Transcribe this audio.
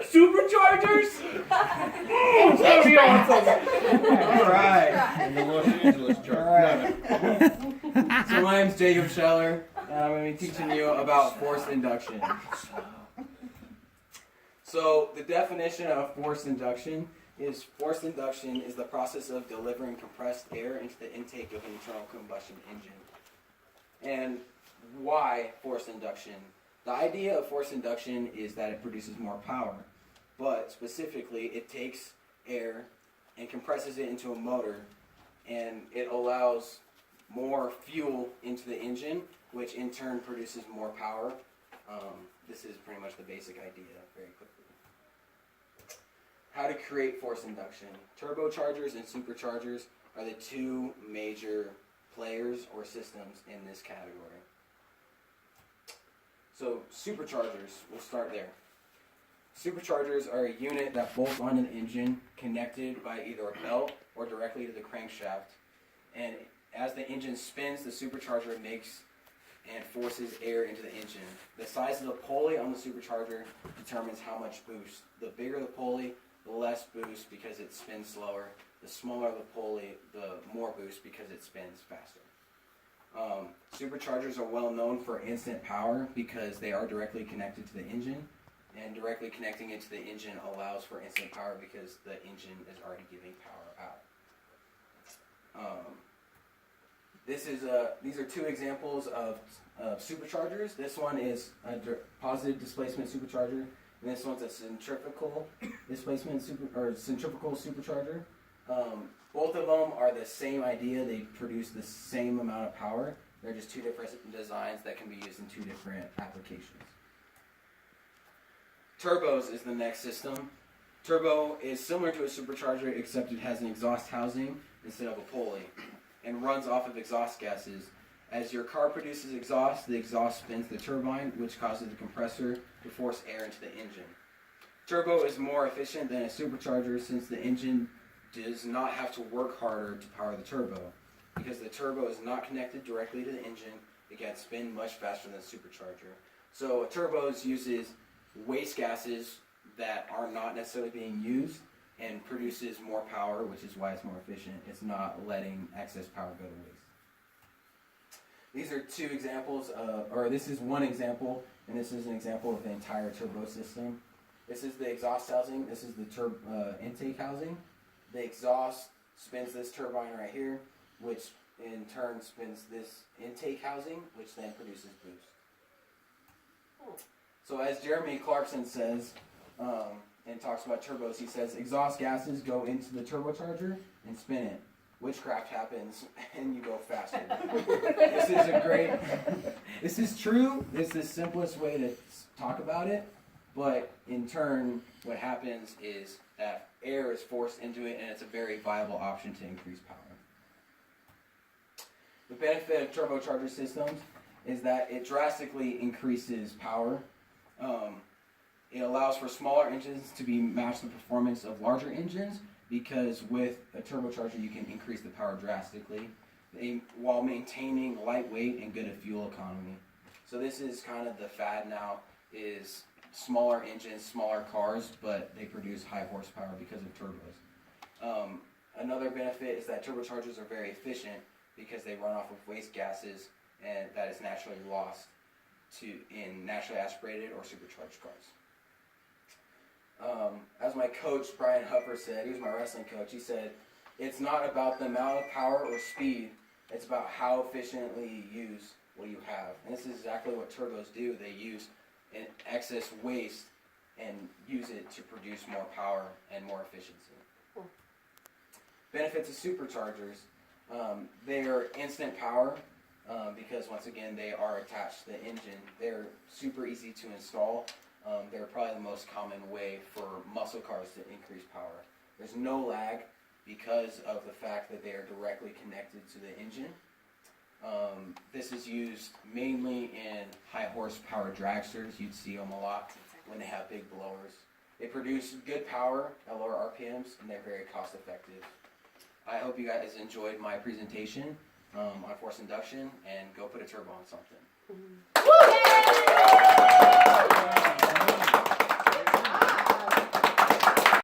Superchargers? It's gonna be awesome. Alright. In the Los Angeles chart. Alright. So my name's Jacob Scheller, and I'm going to be teaching you about forced induction. So the definition of forced induction is the process of delivering compressed air into the intake of an internal combustion engine. And why forced induction? The idea of forced induction is that it produces more power, but specifically it takes air and compresses it into a motor, and it allows more fuel into the engine, which in turn produces more power. This is pretty much the basic idea, very quickly. How to create forced induction. Turbochargers and superchargers are the two major players or systems in this category. So superchargers, we'll start there. Superchargers are a unit that bolts onto the engine, connected by either a belt or directly to the crankshaft. And as the engine spins, the supercharger makes and forces air into the engine. The size of the pulley on the supercharger determines how much boost. The bigger the pulley, the less boost because it spins slower. The smaller the pulley, the more boost because it spins faster. Superchargers are well known for instant power because they are directly connected to the engine, and directly connecting it to the engine allows for instant power because the engine is already giving power out. These are two examples of superchargers. This one is a positive displacement supercharger, and this one's a centrifugal displacement centrifugal supercharger. Both of them are the same idea. They produce the same amount of power. They're just two different designs that can be used in two different applications. Turbos is the next system. Turbo is similar to a supercharger, except it has an exhaust housing instead of a pulley, and runs off of exhaust gases. As your car produces exhaust, the exhaust spins the turbine, which causes the compressor to force air into the engine. Turbo is more efficient than a supercharger since the engine does not have to work harder to power the turbo. Because the turbo is not connected directly to the engine, it can spin much faster than a supercharger. So a turbo uses waste gases that are not necessarily being used and produces more power, which is why it's more efficient. It's not letting excess power go to waste. These are two examples this is one example, and this is an example of the entire turbo system. This is the exhaust housing. This is the intake housing. The exhaust spins this turbine right here, which in turn spins this intake housing, which then produces boost. So as Jeremy Clarkson says, and talks about turbos, he says, exhaust gases go into the turbocharger and spin it. Witchcraft happens and you go faster. This is true. It's the simplest way to talk about it. But in turn, what happens is that air is forced into it, and it's a very viable option to increase power. The benefit of turbocharger systems is that it drastically increases power. It allows for smaller engines to be matched the performance of larger engines, because with a turbocharger you can increase the power drastically while maintaining lightweight and good fuel economy. So this is kind of the fad now, is smaller engines, smaller cars, but they produce high horsepower because of turbos. Another benefit is that turbochargers are very efficient because they run off of waste gases, and that is naturally lost in naturally aspirated or supercharged cars. As my coach Brian Huffer said, he was my wrestling coach, he said, it's not about the amount of power or speed, it's about how efficiently you use what you have. And this is exactly what turbos do. They use an excess waste and use it to produce more power and more efficiency. Benefits of superchargers. They are instant power because once again they are attached to the engine. They're super easy to install. They're probably the most common way for muscle cars to increase power. There's no lag because of the fact that they are directly connected to the engine. This is used mainly in high horsepower dragsters. You'd see them a lot when they have big blowers. They produce good power at lower RPMs, and they're very cost effective. I hope you guys enjoyed my presentation on forced induction, and go put a turbo on something.